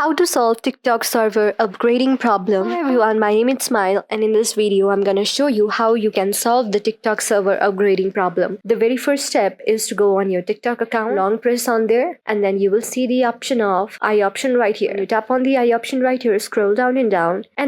How to solve TikTok server upgrading problem. Hi everyone, my name is Smile, and in this video I'm gonna show you how you can solve the TikTok server upgrading problem. The very first step is to go on your TikTok account, long press on there, and then you will see the option of I option right here. When you tap on the I option right here, scroll down, and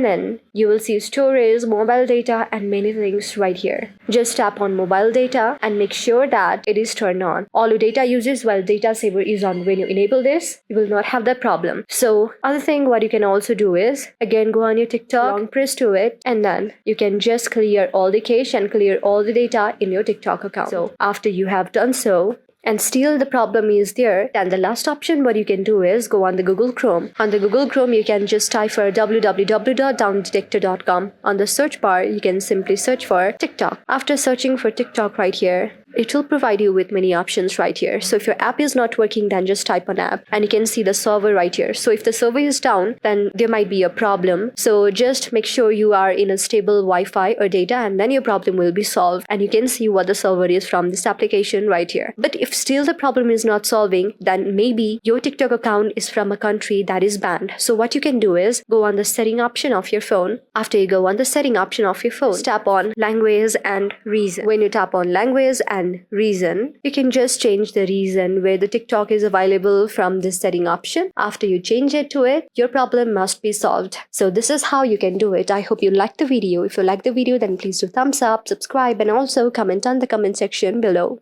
then you will see storage, mobile data, and many things right here. Just tap on mobile data and make sure that it is turned on. All your data uses while data saver is on. When you enable this, you will not have that problem. So other thing what you can also do is again go on your TikTok, long press to it, and then you can just clear all the cache and clear all the data in your TikTok account. So after you have done so, and still the problem is there, then the last option what you can do is go on the Google Chrome. On the Google Chrome, you can just type for www.downdetector.com. On the search bar, you can simply search for TikTok. After searching for TikTok right here, it will provide you with many options right here. So if your app is not working, then just type on app and you can see the server right here. So if the server is down, then there might be a problem. So just make sure you are in a stable Wi-Fi or data, and then your problem will be solved. And you can see what the server is from this application right here. But if still the problem is not solving, then maybe your TikTok account is from a country that is banned. So what you can do is go on the setting option of your phone. After you go on the setting option of your phone, tap on language and reason. When you tap on language and reason, you can just change the reason where the TikTok is available from this setting option. After you change it to it, your problem must be solved. So this is how you can do it. I hope you liked the video. If you like the video, then please do thumbs up, subscribe, and also comment on the comment section below.